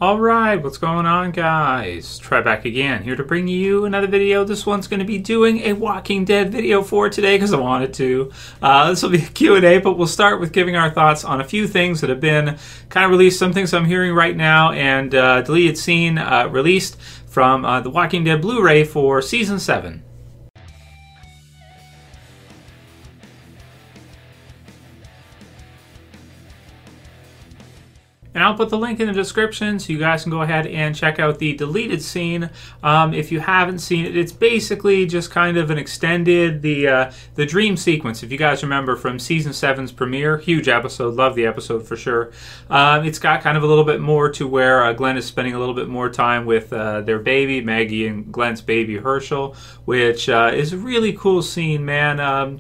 Alright, what's going on, guys? Trev back again, here to bring you another video. This one's going to be doing a Walking Dead video for today because I wanted to. This will be a Q and A, but we'll start with giving our thoughts on a few things that have been kind of released, some things I'm hearing right now, and deleted scene released from the Walking Dead Blu-ray for Season 7. And I'll put the link in the description so you guys can go ahead and check out the deleted scene. If you haven't seen it, it's basically just kind of an extended, the dream sequence. If you guys remember from Season 7's premiere, huge episode, love the episode for sure. It's got kind of a little bit more to where Glenn is spending a little bit more time with their baby, Maggie, and Glenn's baby, Hershel, which is a really cool scene, man.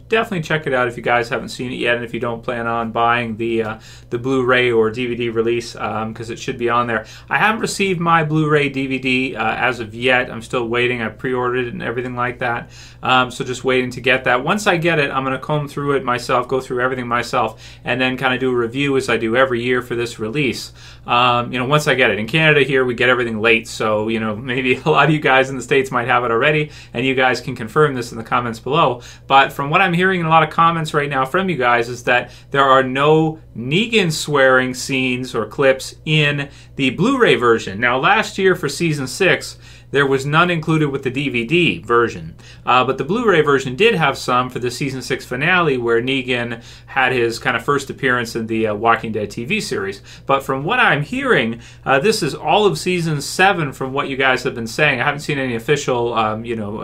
Definitely check it out if you guys haven't seen it yet, and if you don't plan on buying the Blu-ray or DVD release, because it should be on there. I haven't received my Blu-ray DVD as of yet. I'm still waiting. I pre-ordered it and everything like that. So just waiting to get that. Once I get it, I'm going to comb through it myself, go through everything myself, and then kind of do a review as I do every year for this release. Once I get it. In Canada here, we get everything late, so, maybe a lot of you guys in the States might have it already, and you guys can confirm this in the comments below. But from what I'm hearing in a lot of comments right now from you guys is that there are no Negan swearing scenes or clips in the Blu-ray version. Now, last year for Season 6, there was none included with the DVD version. But the Blu-ray version did have some for the Season 6 finale where Negan had his kind of first appearance in the Walking Dead TV series. But from what I'm hearing, this is all of Season 7 from what you guys have been saying. I haven't seen any official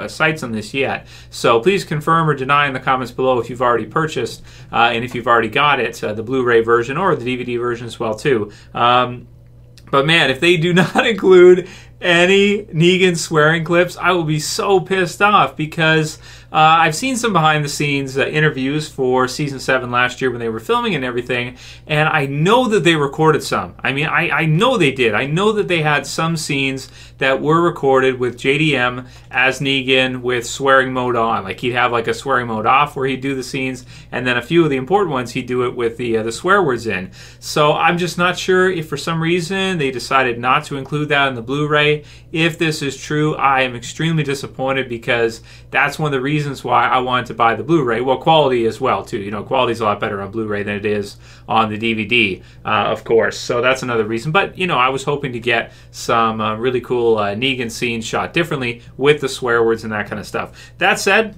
sites on this yet. So please confirm or deny in the comments below if you've already purchased and if you've already got it, the Blu-ray version or the DVD version as well too. But man, if they do not include any Negan swearing clips, I will be so pissed off because I've seen some behind the scenes interviews for Season 7 last year when they were filming and everything, and I know that they recorded some. I mean, I know they did. I know that they had some scenes that were recorded with JDM as Negan with swearing mode on. Like he'd have like a swearing mode off where he'd do the scenes, and then a few of the important ones he'd do it with the swear words in. So I'm just not sure if for some reason they decided not to include that in the Blu-ray. If this is true, I am extremely disappointed because that's one of the reasons why I wanted to buy the Blu-ray. Well, quality as well too. Quality's a lot better on Blu-ray than it is on the DVD, of course. So that's another reason. But I was hoping to get some really cool Negan scenes shot differently with the swear words and that kind of stuff. That said,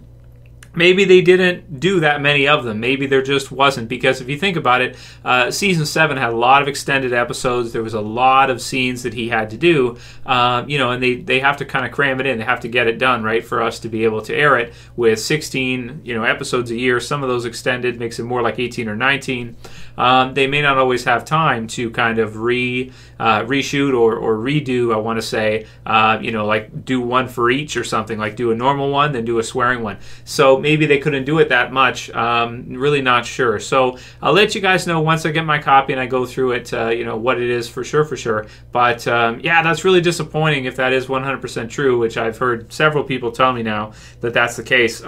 maybe they didn't do that many of them. Maybe there just wasn't, because if you think about it, Season 7 had a lot of extended episodes. There was a lot of scenes that he had to do, and they have to kind of cram it in. They have to get it done, right, for us to be able to air it with 16, episodes a year. Some of those extended makes it more like 18 or 19. They may not always have time to kind of reshoot or redo, I want to say, like do one for each or something, like do a normal one, then do a swearing one. So maybe they couldn't do it that much. Really not sure. So I'll let you guys know once I get my copy and I go through it, what it is for sure. But yeah, that's really disappointing if that is 100% true, which I've heard several people tell me now that that's the case.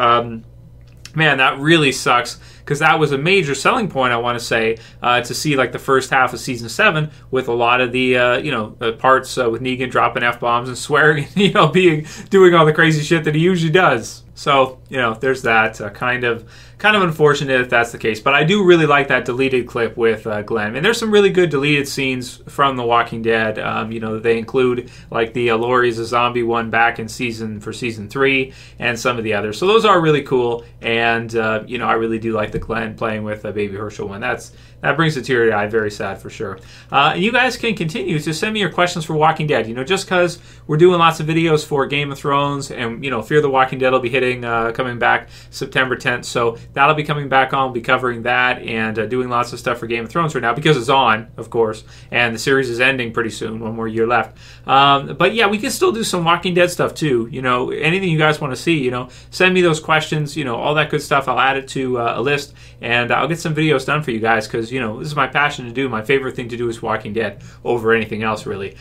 Man, that really sucks, because that was a major selling point, I want to say, to see like the first half of Season 7 with a lot of the parts with Negan dropping F-bombs and swearing, doing all the crazy shit that he usually does. So, there's that. Kind of unfortunate if that's the case. But I do really like that deleted clip with Glenn. And there's some really good deleted scenes from The Walking Dead. They include like the Laurie's a Zombie one back in Season 3 and some of the others. So those are really cool. And, I really do like the Glenn playing with Baby Hershel one. That brings a tear to the eye. Very sad for sure. And you guys can continue to send me your questions for Walking Dead. Just because we're doing lots of videos for Game of Thrones and, Fear the Walking Dead will be hitting, coming back September 10th. So that'll be coming back on. We'll be covering that and doing lots of stuff for Game of Thrones right now because it's on, of course. And the series is ending pretty soon. One more year left. But yeah, we can still do some Walking Dead stuff too. Anything you guys want to see, send me those questions, all that good stuff. I'll add it to a list and I'll get some videos done for you guys because, this is my passion to do. My favorite thing to do is Walking Dead over anything else, really.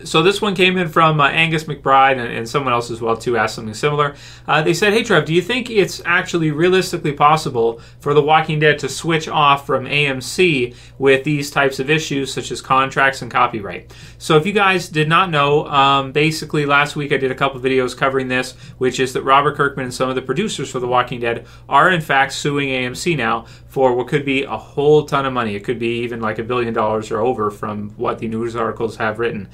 So this one came in from Angus McBride and someone else as well too asked something similar. They said, hey Trev, do you think it's actually realistically possible for The Walking Dead to switch off from AMC with these types of issues such as contracts and copyright? So if you guys did not know, basically last week I did a couple videos covering this, which is that Robert Kirkman and some of the producers for The Walking Dead are in fact suing AMC now for what could be a whole ton of money. It could be even like $1 billion or over from what the news articles have written.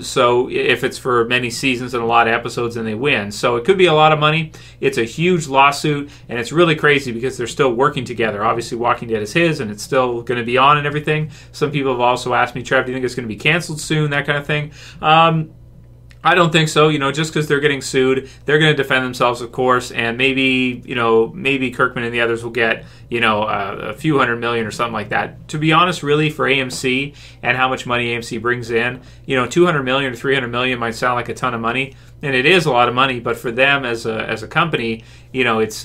So if it's for many seasons and a lot of episodes, and they win. So it could be a lot of money. It's a huge lawsuit, and it's really crazy because they're still working together. Obviously, Walking Dead is his, and it's still going to be on and everything. Some people have also asked me, Trev, do you think it's going to be canceled soon, that kind of thing? I don't think so. Just because they're getting sued, they're going to defend themselves, of course, and maybe Kirkman and the others will get, a few $100 million or something like that. To be honest, really, for AMC and how much money AMC brings in, $200 million or $300 million might sound like a ton of money, and it is a lot of money, but for them as a company, it's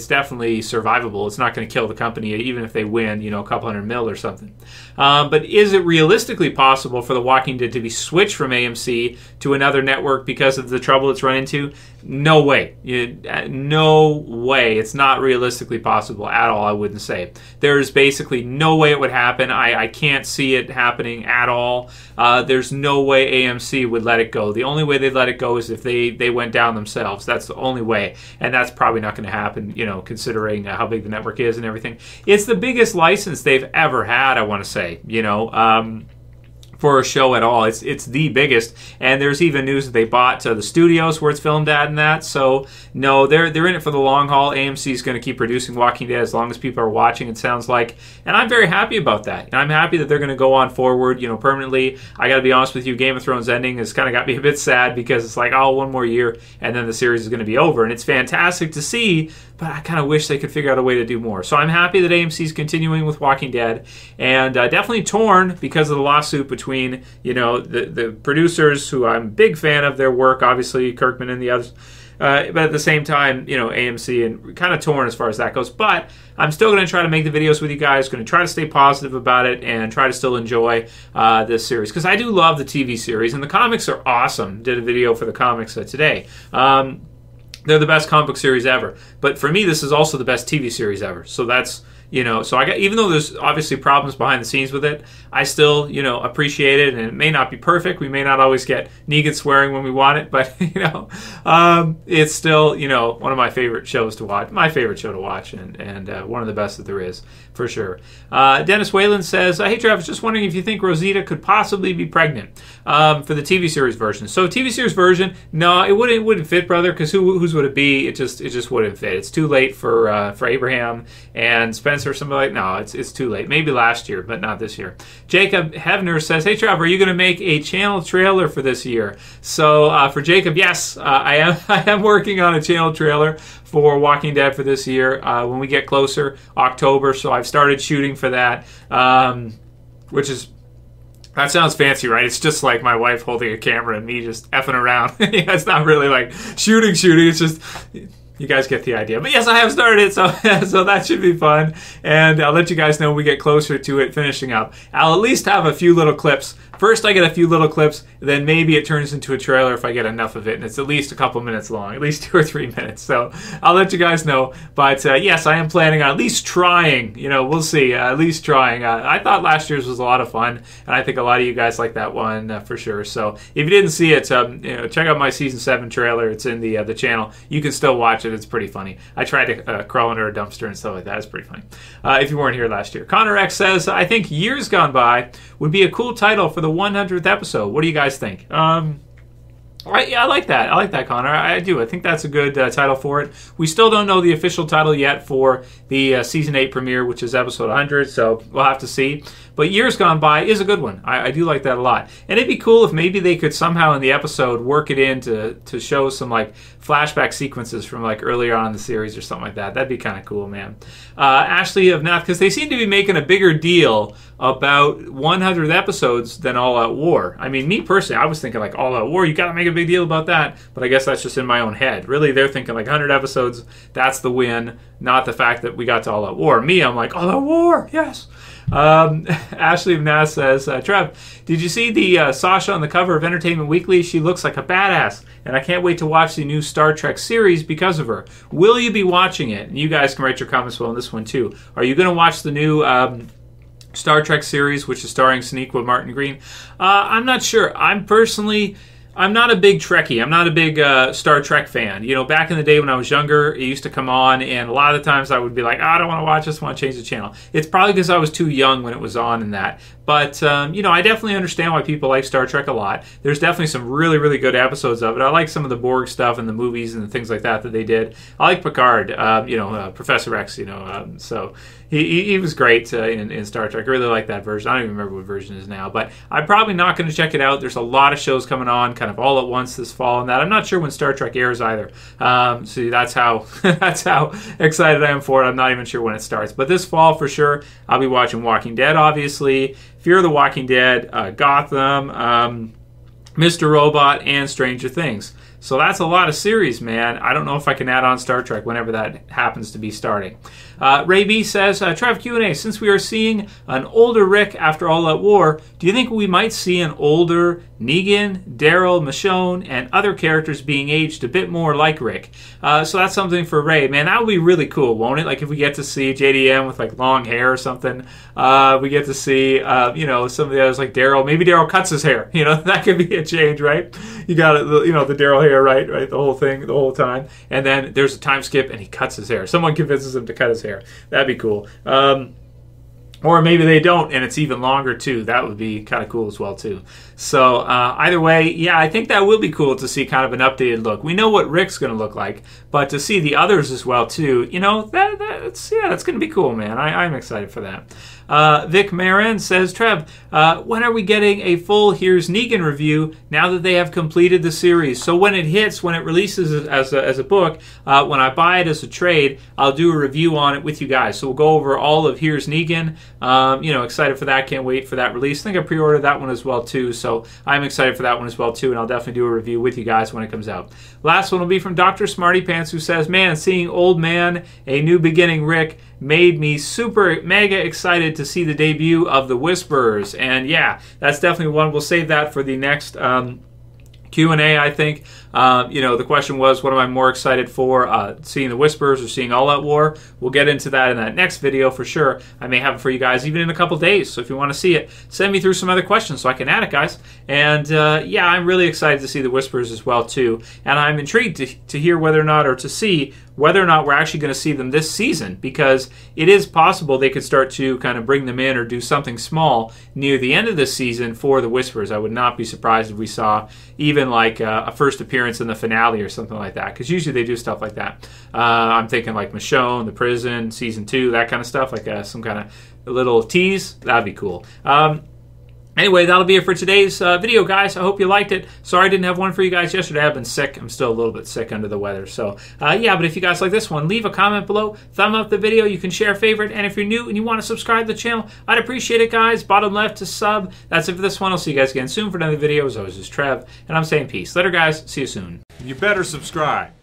definitely survivable. It's not going to kill the company, even if they win, a couple $100 million or something. But is it realistically possible for The Walking Dead to be switched from AMC to another network because of the trouble it's run into? No way. No way. It's not realistically possible at all, I wouldn't say. There's basically no way it would happen. I can't see it happening at all. There's no way AMC would let it go. The only way they'd let it go is if they went down themselves. That's the only way. And that's probably not going to happen, considering how big the network is and everything. It's the biggest license they've ever had, I want to say, for a show at all. It's the biggest, and there's even news that they bought the studios where it's filmed at and that. So no, they're in it for the long haul. AMC is going to keep producing Walking Dead as long as people are watching, it sounds like, and I'm very happy about that. And I'm happy that they're going to go on forward, permanently. I got to be honest with you, Game of Thrones ending has kind of got me a bit sad because it's like, one more year and then the series is going to be over, and it's fantastic to see, but I kind of wish they could figure out a way to do more. So I'm happy that AMC is continuing with Walking Dead, and definitely torn because of the lawsuit between the producers, who I'm a big fan of their work, obviously Kirkman and the others, but at the same time, AMC, and kind of torn as far as that goes. But I'm still going to try to make the videos with you guys, going to try to stay positive about it and try to still enjoy this series, because I do love the TV series, and the comics are awesome. Did a video for the comics today. They're the best comic book series ever. But for me, this is also the best TV series ever. So that's, so even though there's obviously problems behind the scenes with it, I still, appreciate it. And it may not be perfect. We may not always get Negan swearing when we want it, but, it's still, one of my favorite shows to watch. My favorite show to watch, and one of the best that there is, for sure. Dennis Whalen says, hey, Trev, I was just wondering if you think Rosita could possibly be pregnant for the TV series version. So TV series version, no, it wouldn't fit, brother, because whose would it be? It just wouldn't fit. It's too late for Abraham and Spencer or something like. No, it's too late. Maybe last year, but not this year. Jacob Heavner says, hey, Trev, are you going to make a channel trailer for this year? So for Jacob, yes, I am working on a channel trailer for Walking Dead for this year when we get closer, October. So I've started shooting for that, which is, that sounds fancy, right? It's just like my wife holding a camera and me just effing around. It's not really like shooting. It's just, you guys get the idea. But yes, I have started, so that should be fun. And I'll let you guys know when we get closer to it finishing up. I'll at least have a few little clips. First, I get a few little clips, then maybe it turns into a trailer if I get enough of it, and it's at least a couple minutes long, at least 2 or 3 minutes. So I'll let you guys know. But yes, I am planning on at least trying. We'll see. At least trying. I thought last year's was a lot of fun, and I think a lot of you guys like that one for sure. So if you didn't see it, check out my season 7 trailer. It's in the channel. You can still watch it. It's pretty funny. I tried to crawl under a dumpster and stuff like that. It's pretty funny. If you weren't here last year. Connor X says, I think Years Gone By would be a cool title for the 100th episode. What do you guys think? Yeah, I like that. I like that, Connor. I do. I think that's a good title for it. We still don't know the official title yet for the Season 8 premiere, which is episode 100, so we'll have to see. But Years Gone By is a good one. I do like that a lot. And it'd be cool if maybe they could somehow in the episode work it in to show some like flashback sequences from like earlier on in the series or something like that. That'd be kind of cool, man. Ashley of Naath, because they seem to be making a bigger deal about 100 episodes than All Out War. I mean, me personally, I was thinking like All Out War, you got to make a big deal about that. But I guess that's just in my own head. Really, they're thinking like 100 episodes, that's the win. not the fact that we got to All Out War. Me, I'm like, All Out War, yes. Ashley of Naath says, Trev, did you see the Sasha on the cover of Entertainment Weekly? She looks like a badass, and I can't wait to watch the new Star Trek series because of her. Will you be watching it? And you guys can write your comments well on this one too. Are you going to watch the new Star Trek series, which is starring Sonequa Martin Green? I'm not sure. I'm not a big Trekkie. I'm not a big Star Trek fan. You know, back in the day when I was younger, it used to come on, and a lot of the times I would be like, I don't want to watch this, I want to change the channel. It's probably because I was too young when it was on and that. But, you know, I definitely understand why people like Star Trek a lot. There's definitely some really, really good episodes of it. I like some of the Borg stuff and the movies and the things like that they did. I like Picard, you know, Professor X, you know, so he was great in Star Trek. I really like that version. I don't even remember what version it is now, but I'm probably not going to check it out. There's a lot of shows coming on kind of all at once this fall and that. I'm not sure when Star Trek airs either. See, that's how that's how excited I am for it. I'm not even sure when it starts. But this fall, for sure, I'll be watching Walking Dead, obviously, Fear the Walking Dead, Gotham, Mr. Robot, and Stranger Things. So that's a lot of series, man. I don't know if I can add on Star Trek whenever that happens to be starting. Ray B says, Trev Q and A, since we are seeing an older Rick after All Out War, do you think we might see an older Negan, Daryl, Michonne, and other characters being aged a bit more like Rick? So that's something for Ray. Man, that would be really cool, won't it? Like if we get to see JDM with like long hair or something. We get to see, you know, some of the others like Daryl. Maybe Daryl cuts his hair. You know, that could be a change, right? You got it, you know, the Daryl hair, right? The whole thing, the whole time. And then there's a time skip and he cuts his hair. Someone convinces him to cut his hair. That'd be cool. Or maybe they don't, and it's even longer, too. That would be kind of cool as well, too. So, either way, yeah, I think that will be cool to see kind of an updated look. We know what Rick's going to look like, but to see the others as well, too, you know, that's going to be cool, man. I'm excited for that. Vicmarran says, Trev, when are we getting a full Here's Negan review now that they have completed the series? So when it hits, when it releases as a book, when I buy it as a trade, I'll do a review on it with you guys. So we'll go over all of Here's Negan. You know, excited for that. Can't wait for that release. I think I pre-ordered that one as well, too. So I'm excited for that one as well, too. And I'll definitely do a review with you guys when it comes out. Last one will be from Dr. Smarty Pants, who says, man, seeing Old Man, A New Beginning Rick made me super mega excited to see the debut of the Whisperers. And yeah, that's definitely one. We'll save that for the next Q and A, I think. You know, the question was, what am I more excited for, seeing the Whisperers or seeing All Out War? We'll get into that in that next video for sure. I may have it for you guys even in a couple days. So if you want to see it, send me through some other questions so I can add it, guys. And yeah, I'm really excited to see the Whisperers as well, too. And I'm intrigued to hear whether or not, or to see whether or not we're actually going to see them this season, because it is possible they could start to kind of bring them in or do something small near the end of this season for the Whisperers. I would not be surprised if we saw even like a first appearance in the finale or something like that, because usually they do stuff like that. I'm thinking like Michonne, The Prison, Season 2, that kind of stuff, like some kind of little tease. That'd be cool. Anyway, that'll be it for today's video, guys. I hope you liked it. Sorry I didn't have one for you guys yesterday. I've been sick. I'm still a little bit sick under the weather. So, yeah, but if you guys like this one, leave a comment below. Thumb up the video. You can share, favorite. And if you're new and you want to subscribe to the channel, I'd appreciate it, guys. Bottom left to sub. That's it for this one. I'll see you guys again soon for another video. As always, this is Trev, and I'm saying peace. Later, guys. See you soon. You better subscribe.